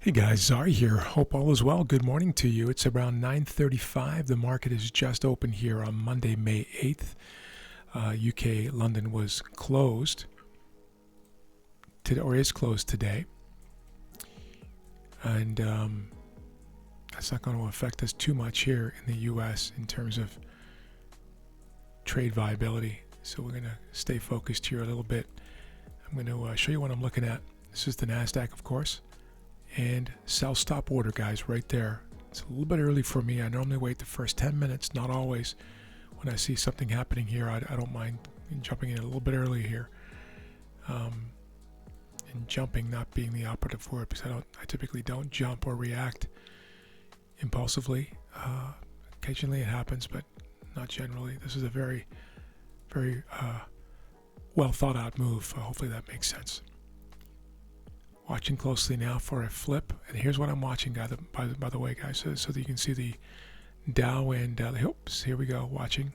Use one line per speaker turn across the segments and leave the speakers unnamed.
Hey guys, Zari here. Hope all is well. Good morning to you. It's around 9:35. The market is just open here on Monday, May 8th. UK London was closed today, or is closed today, and that's not going to affect us too much here in the US in terms of trade viability. So we're going to stay focused here a little bit. I'm going to show you what I'm looking at. This is the NASDAQ, of course. And sell stop order, guys, right there. It's a little bit early for me. I normally wait the first 10 minutes, not always. When I see something happening here, I don't mind jumping in a little bit early here. And jumping not being the operative word, because I typically don't jump or react impulsively. Occasionally it happens, but not generally. This is a very, very well thought out move. Hopefully that makes sense. Watching closely now for a flip, and here's what I'm watching, by the way, guys, so that you can see the Dow and the oops, here we go, watching.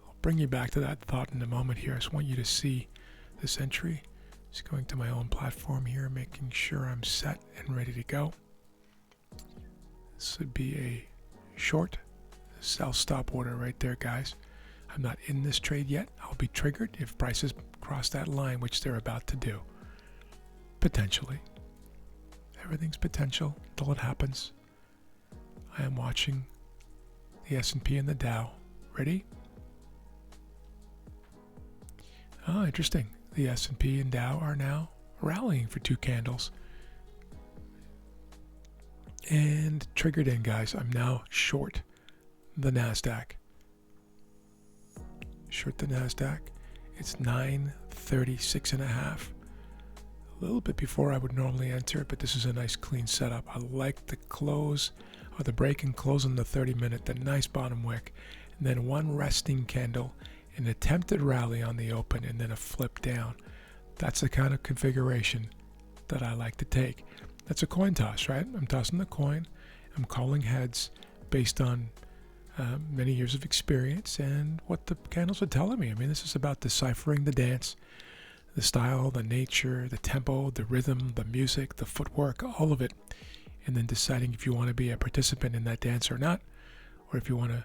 I'll bring you back to that thought in a moment here. I just want you to see this entry. Just going to my own platform here, making sure I'm set and ready to go. This would be a short sell stop order right there, guys. I'm not in this trade yet. I'll be triggered if prices cross that line, which they're about to do. Potentially. Everything's potential until it happens. I am watching the S&P and the Dow. Ready? Oh, interesting. The S&P and Dow are now rallying for 2 candles. And triggered in, guys. I'm now short the NASDAQ. Short the NASDAQ. It's 936.5. A little bit before I would normally enter, but this is a nice clean setup. I like the close, or the break and close on the 30-minute, the nice bottom wick, and then one resting candle, an attempted rally on the open, and then a flip down. That's the kind of configuration that I like to take. That's a coin toss, right? I'm tossing the coin. I'm calling heads based on many years of experience and what the candles are telling me. I mean, this is about deciphering the dance, the style, the nature, the tempo, the rhythm, the music, the footwork, all of it, and then deciding if you want to be a participant in that dance or not, or if you want to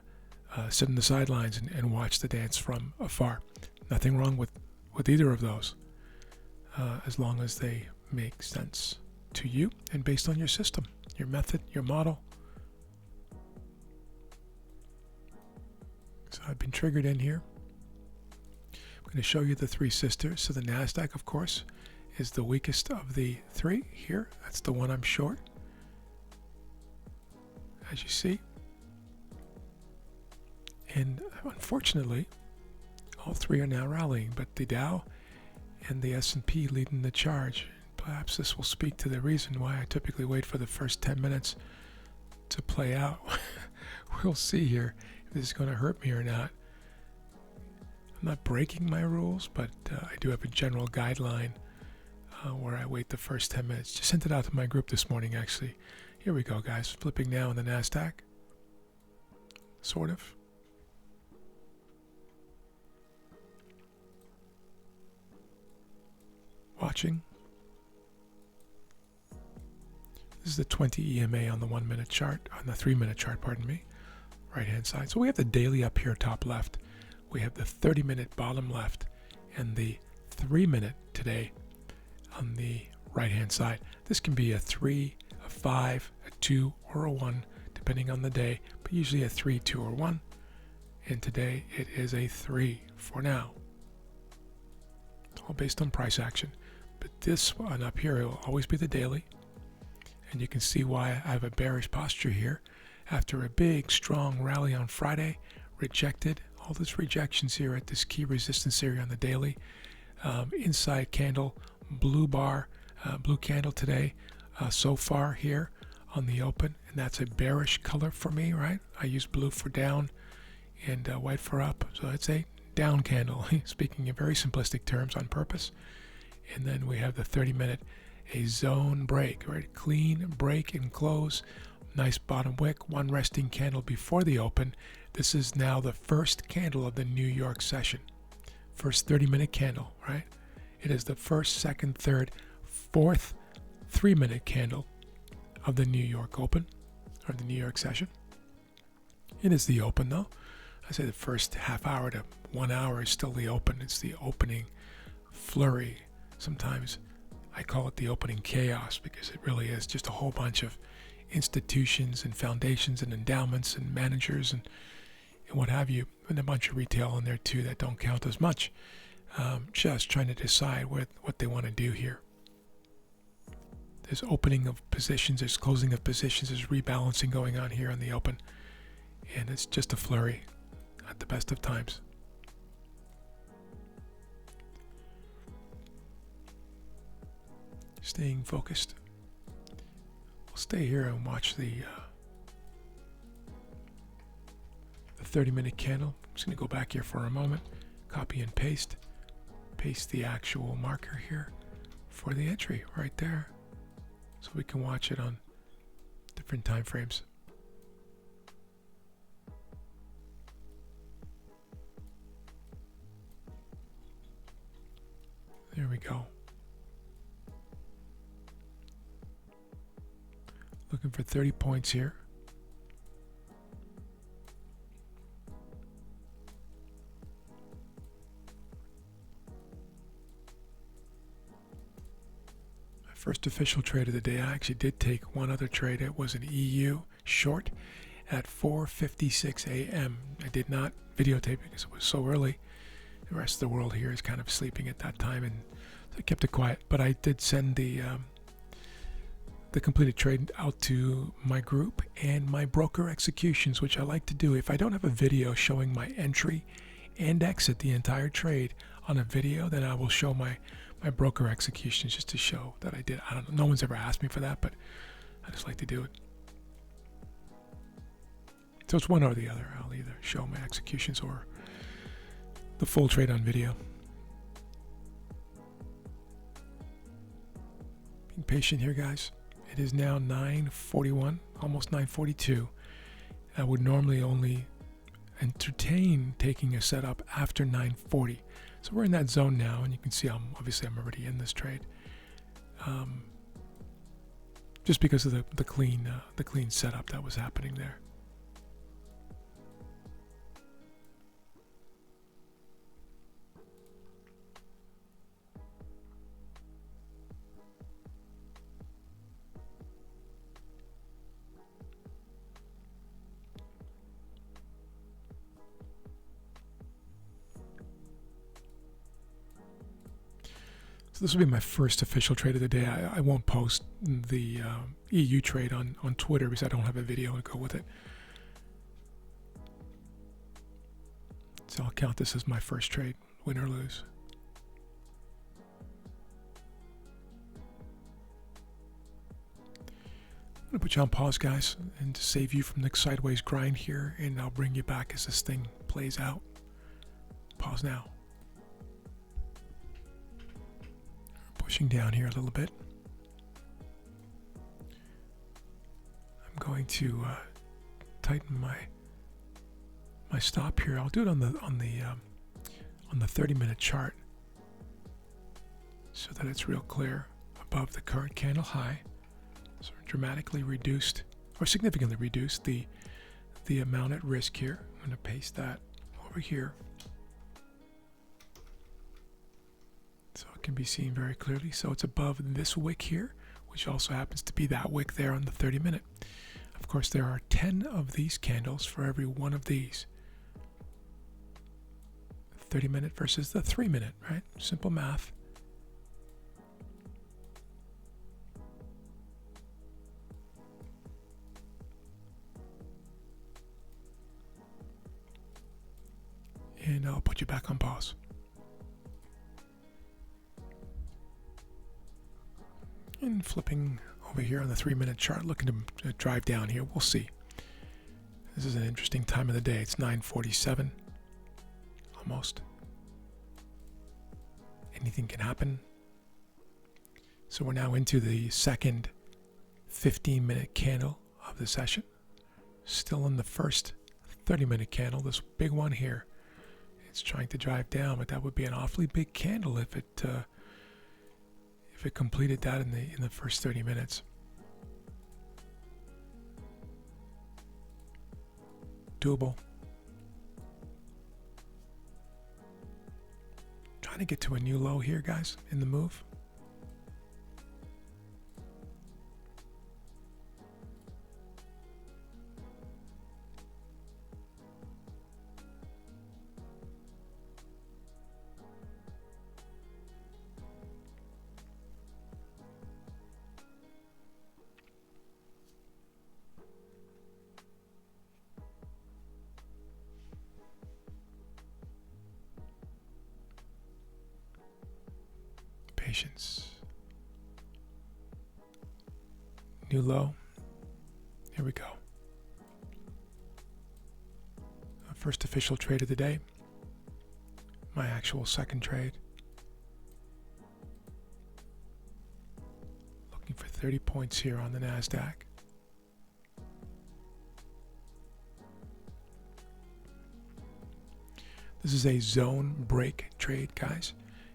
sit on the sidelines and watch the dance from afar. Nothing wrong with either of those, as long as they make sense to you and based on your system, your method, your model. So I've been triggered in here. I'm going to show you the 3 sisters. So the NASDAQ, of course, is the weakest of the 3 here. That's the one I'm short, as you see. And unfortunately, all 3 are now rallying, but the Dow and the S&P leading the charge. Perhaps this will speak to the reason why I typically wait for the first 10 minutes to play out. We'll see here if this is going to hurt me or not. I'm not breaking my rules, but I do have a general guideline where I wait the first 10 minutes. Just sent it out to my group this morning, actually. Here we go, guys. Flipping now on the NASDAQ. Sort of. Watching. This is the 20 EMA on the 1-minute chart, on the 3-minute chart, pardon me. Right-hand side. So we have the daily up here, top left. We have the 30-minute bottom left and the 3-minute today on the right-hand side. This can be a 3, a 5, a 2, or a 1, depending on the day, but usually a 3, 2, or 1. And today it is a 3 for now. It's all based on price action. But this one up here, it will always be the daily. And you can see why I have a bearish posture here. After a big, strong rally on Friday, rejected. All these rejections here at this key resistance area on the daily. Inside candle, blue bar, blue candle today so far here on the open. And that's a bearish color for me, right? I use blue for down and white for up. So it's a down candle, speaking in very simplistic terms on purpose. And then we have the 30-minute, a zone break, right? Clean break and close. Nice bottom wick, one resting candle before the open. This is now the first candle of the New York session. First 30-minute candle, right? It is the first, second, third, fourth 3-minute candle of the New York Open, or the New York session. It is the Open, though. I say the first half hour to 1 hour is still the Open. It's the opening flurry. Sometimes I call it the opening chaos, because it really is just a whole bunch of institutions and foundations and endowments and managers and what have you, and a bunch of retail in there too that don't count as much, just trying to decide what they want to do here. There's opening of positions, there's closing of positions, there's rebalancing going on here on the Open, and it's just a flurry at the best of times. Staying focused. We'll stay here and watch the 30-minute candle. I'm just going to go back here for a moment, copy and paste the actual marker here for the entry right there, so we can watch it on different time frames. There we go. Looking for 30 points here. My first official trade of the day, I actually did take one other trade. It was an EU short at 4:56 a.m. I did not videotape it because it was so early. The rest of the world here is kind of sleeping at that time, and so I kept it quiet. But I did send the completed trade out to my group and my broker executions, which I like to do. If I don't have a video showing my entry and exit the entire trade on a video, then I will show my broker executions just to show that I did. I don't know, no one's ever asked me for that, but I just like to do it. So it's one or the other. I'll either show my executions or the full trade on video. Being patient here, guys. It is now 9:41, almost 9:42. I would normally only entertain taking a setup after 9:40. So we're in that zone now, and you can see I'm already in this trade. Just because of the clean setup that was happening there. So this will be my first official trade of the day. I won't post the EU trade on Twitter because I don't have a video to go with it. So I'll count this as my first trade, win or lose. I'm going to put you on pause, guys, and to save you from the sideways grind here, and I'll bring you back as this thing plays out. Pause now. Pushing down here a little bit. I'm going to tighten my stop here. I'll do it on the 30-minute chart so that it's real clear above the current candle high. So dramatically reduced, or significantly reduced, the amount at risk here. I'm going to paste that over here, so it can be seen very clearly. So it's above this wick here, which also happens to be that wick there on the 30-minute. Of course, there are 10 of these candles for every one of these. 30-minute versus the 3-minute, right? Simple math. And I'll put you back on pause. And flipping over here on the 3-minute chart, looking to drive down here. We'll see. This is an interesting time of the day. It's 9:47, almost. Anything can happen. So we're now into the second 15-minute candle of the session. Still in the first 30-minute candle, this big one here. It's trying to drive down, but that would be an awfully big candle if it completed that in the first 30 minutes. doable. Trying to get to a new low here, guys, in the move. Patience. New low. Here we go. First official trade of the day. My actual second trade. Looking for 30 points here on the NASDAQ. This is a zone break trade, guys.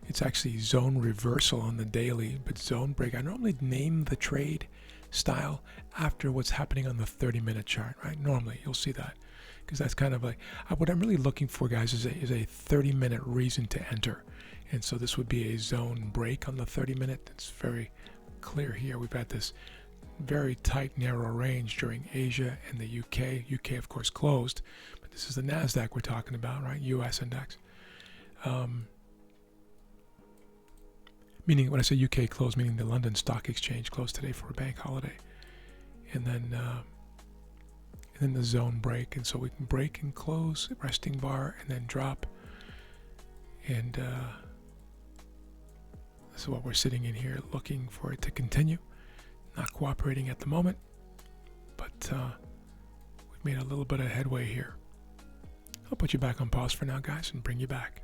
It's actually zone reversal on the daily, but zone break. I normally name the trade style after what's happening on the 30-minute chart, right? Normally, you'll see that, because that's kind of like what I'm really looking for, guys, is a 30-minute reason to enter. And so this would be a zone break on the 30-minute. It's very clear here. We've had this very tight, narrow range during Asia and the UK. UK, of course, closed, but this is the NASDAQ we're talking about, right? US index. Meaning, when I say UK closed, meaning the London Stock Exchange closed today for a bank holiday. And then the zone break. And so we can break and close, resting bar, and then drop. And this is what we're sitting in here, looking for it to continue. Not cooperating at the moment, but we've made a little bit of headway here. I'll put you back on pause for now, guys, and bring you back.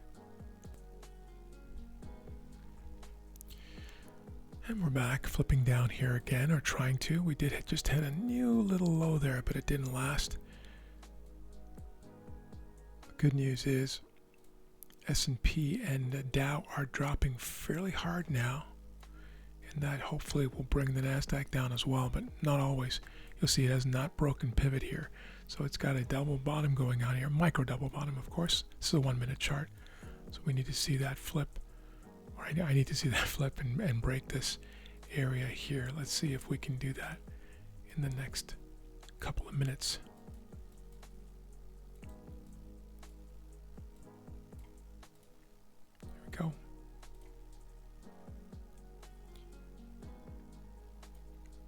And we're back, flipping down here again, or trying to. We did just hit a new little low there, but it didn't last. The good news is S&P and Dow are dropping fairly hard now, and that hopefully will bring the NASDAQ down as well, but not always. You'll see it has not broken pivot here, so it's got a double bottom going on here, micro double bottom, of course. This is a 1 minute chart, so we need to see that flip. I need to see that flip and break this area here. Let's see if we can do that in the next couple of minutes. There we go.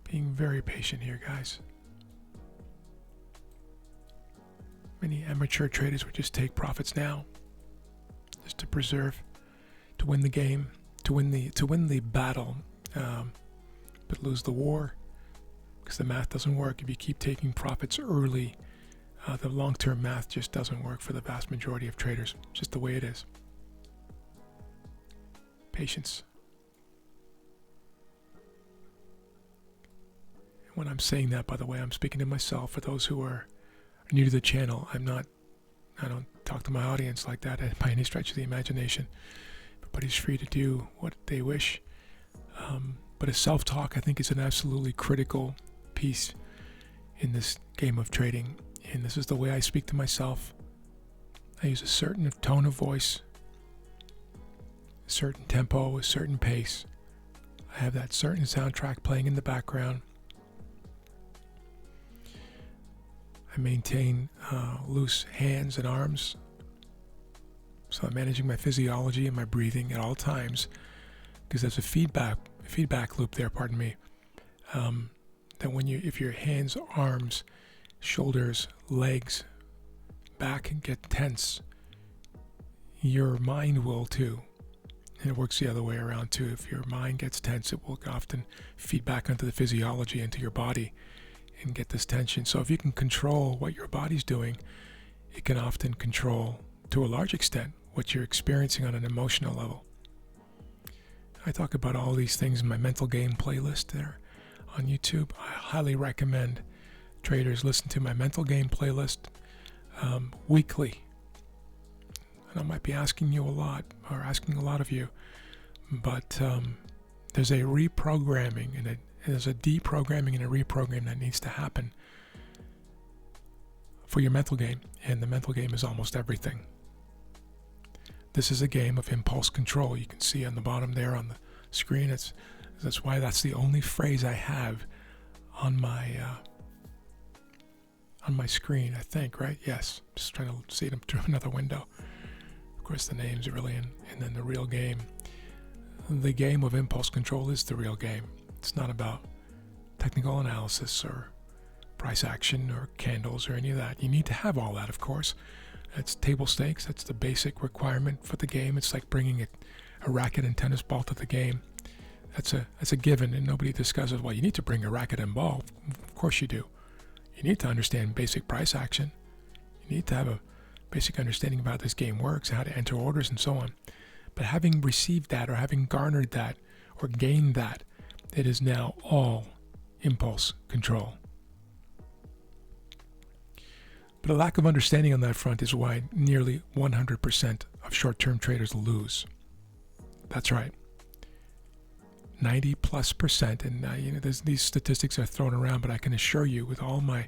Being very patient here, guys. Many amateur traders would just take profits now, just to preserve, to win the game, to win the battle, but lose the war, because the math doesn't work. If you keep taking profits early, the long-term math just doesn't work for the vast majority of traders. Just the way it is. Patience. And when I'm saying that, by the way, I'm speaking to myself. For those who are new to the channel, I don't talk to my audience like that by any stretch of the imagination. Everybody's free to do what they wish. But a self-talk, I think, is an absolutely critical piece in this game of trading. And this is the way I speak to myself. I use a certain tone of voice, a certain tempo, a certain pace. I have that certain soundtrack playing in the background. I maintain loose hands and arms. So I'm managing my physiology and my breathing at all times, because there's a feedback loop there, pardon me, that if your hands, arms, shoulders, legs, back get tense, your mind will too. And it works the other way around too. If your mind gets tense, it will often feed back onto the physiology, into your body, and get this tension. So if you can control what your body's doing, it can often control, to a large extent, what you're experiencing on an emotional level. I talk about all these things in my mental game playlist there on YouTube. I highly recommend traders listen to my mental game playlist weekly. And I might be asking you a lot, or asking a lot of you, but there's a reprogramming and there's a deprogramming and a reprogramming that needs to happen for your mental game, and the mental game is almost everything. This is a game of impulse control. You can see on the bottom there on the screen. That's why that's the only phrase I have on my screen, I think, right? Yes. Just trying to see them through another window. Of course, the names are really in, and then the real game. The game of impulse control is the real game. It's not about technical analysis or price action or candles or any of that. You need to have all that, of course. That's table stakes. That's the basic requirement for the game. It's like bringing a racket and tennis ball to the game. That's a given, and nobody discusses, well, you need to bring a racket and ball. Of course you do. You need to understand basic price action. You need to have a basic understanding about how this game works, how to enter orders and so on. But having received that or having garnered that or gained that, it is now all impulse control. But a lack of understanding on that front is why nearly 100% of short-term traders lose. That's right. 90+%, and these statistics are thrown around, but I can assure you, with all my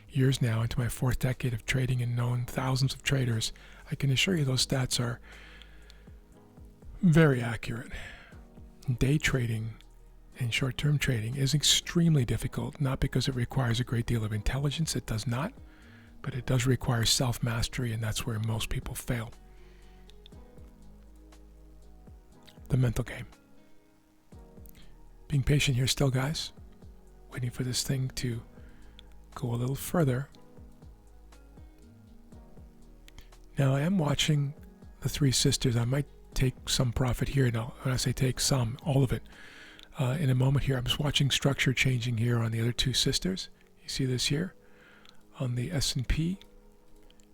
years now into my fourth decade of trading and known thousands of traders, I can assure you those stats are very accurate. Day trading and short-term trading is extremely difficult, not because it requires a great deal of intelligence, it does not, but it does require self-mastery, and that's where most people fail. The mental game. Being patient here still, guys. Waiting for this thing to go a little further. Now I am watching the Three Sisters. I might take some profit here. Now, when I say take some, all of it. In a moment here, I'm just watching structure changing here on the other two sisters. You see this here on the S&P.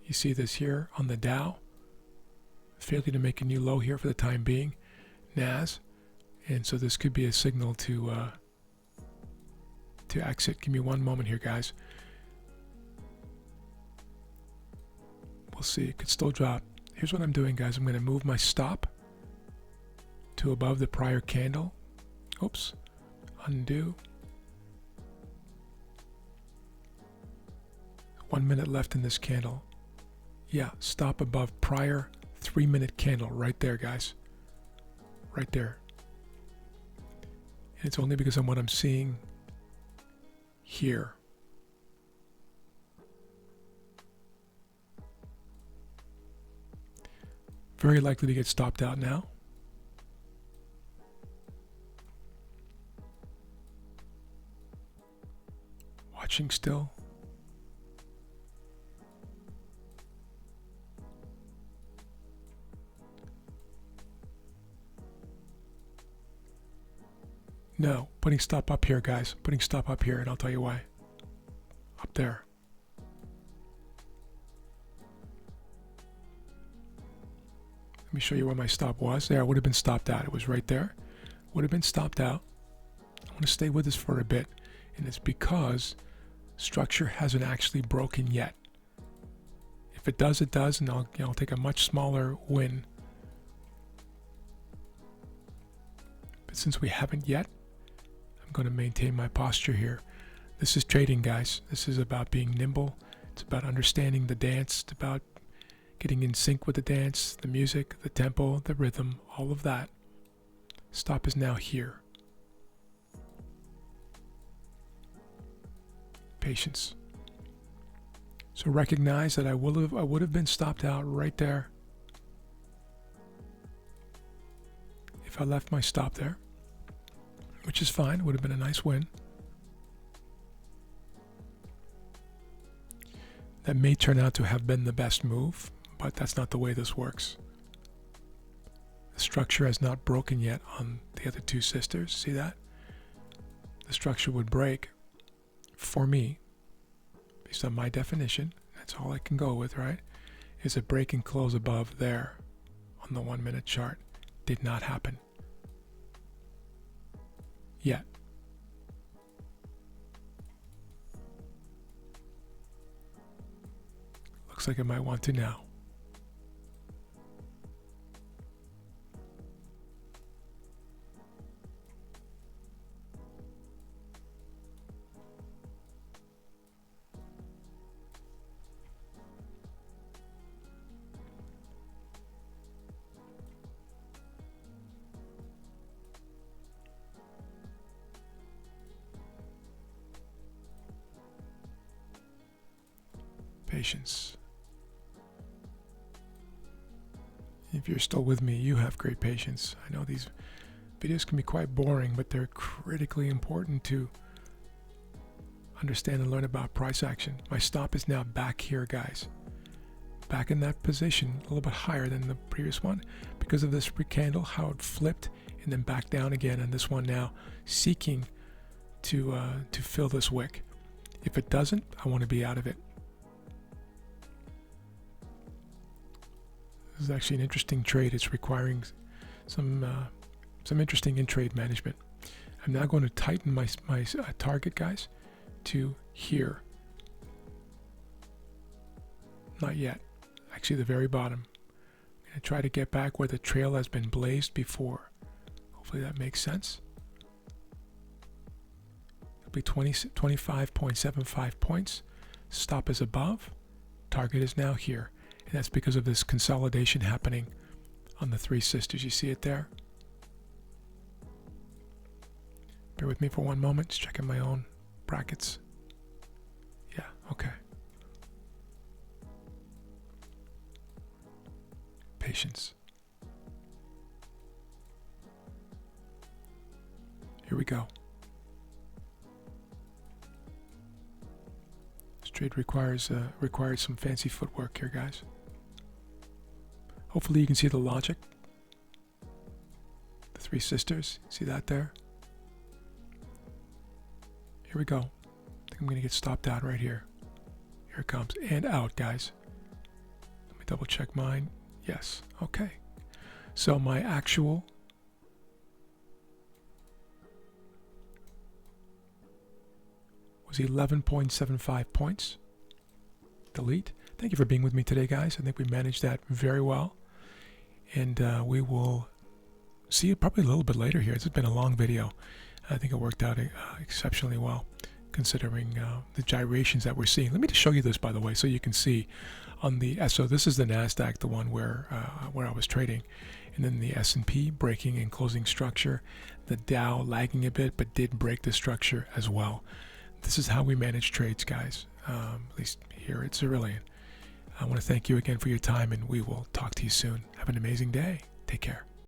You see this here on the Dow. Failing to make a new low here for the time being. NAS. And so this could be a signal to exit. Give me one moment here, guys. We'll see. It could still drop. Here's what I'm doing, guys. I'm going to move my stop to above the prior candle. Oops. Undo. 1 minute left in this candle. Yeah, stop above prior 3-minute candle right there, guys. Right there. And it's only because of what I'm seeing here. Very likely to get stopped out now. Watching still. No, putting stop up here, guys. Putting stop up here, and I'll tell you why. Up there. Let me show you where my stop was. There, it would have been stopped out. It was right there. Would have been stopped out. I want to stay with this for a bit, and it's because structure hasn't actually broken yet. If it does, it does, and I'll take a much smaller win. But since we haven't yet, I'm going to maintain my posture here. This is trading, guys. This is about being nimble. It's about understanding the dance. It's about getting in sync with the dance, the music, the tempo, the rhythm, all of that. Stop is now here. Patience. So recognize that I would have been stopped out right there if I left my stop there, which is fine. Would have been a nice win. That may turn out to have been the best move, but that's not the way this works. The structure has not broken yet on the other two sisters. See that? The structure would break for me, based on my definition. That's all I can go with, right? Is a break and close above there on the 1 minute chart. Did not happen yet. Looks like I might want to now. Patience. If you're still with me, you have great patience. I know these videos can be quite boring, but they're critically important to understand and learn about price action. My stop is now back here, guys. Back in that position, a little bit higher than the previous one because of this candle, how it flipped and then back down again, and this one now seeking to fill this wick. If it doesn't, I want to be out of it. This is actually an interesting trade. It's requiring some interesting in-trade management. I'm now going to tighten my target, guys, to here. Not yet. Actually, the very bottom. I'm going to try to get back where the trail has been blazed before. Hopefully that makes sense. It'll be 25.75 points. Stop is above. Target is now here. And that's because of this consolidation happening on the Three Sisters. You see it there? Bear with me for one moment. Just checking my own brackets. Yeah, okay. Patience. Here we go. This trade requires some fancy footwork here, guys. Hopefully you can see the logic. The Three Sisters. See that there? Here we go. I think I'm going to get stopped out right here. Here it comes. And out, guys. Let me double check mine. Yes. Okay. So my actual was 11.75 points. Delete. Thank you for being with me today, guys. I think we managed that very well. And we will see you probably a little bit later here. It's been a long video. I think it worked out exceptionally well, considering the gyrations that we're seeing. Let me just show you this, by the way, so you can see on the so this is the NASDAQ, the one where I was trading, and then the S&P breaking and closing structure, the Dow lagging a bit but did break the structure as well. This is how we manage trades, guys, at least here at Cerillion. I want to thank you again for your time, and we will talk to you soon. Have an amazing day. Take care.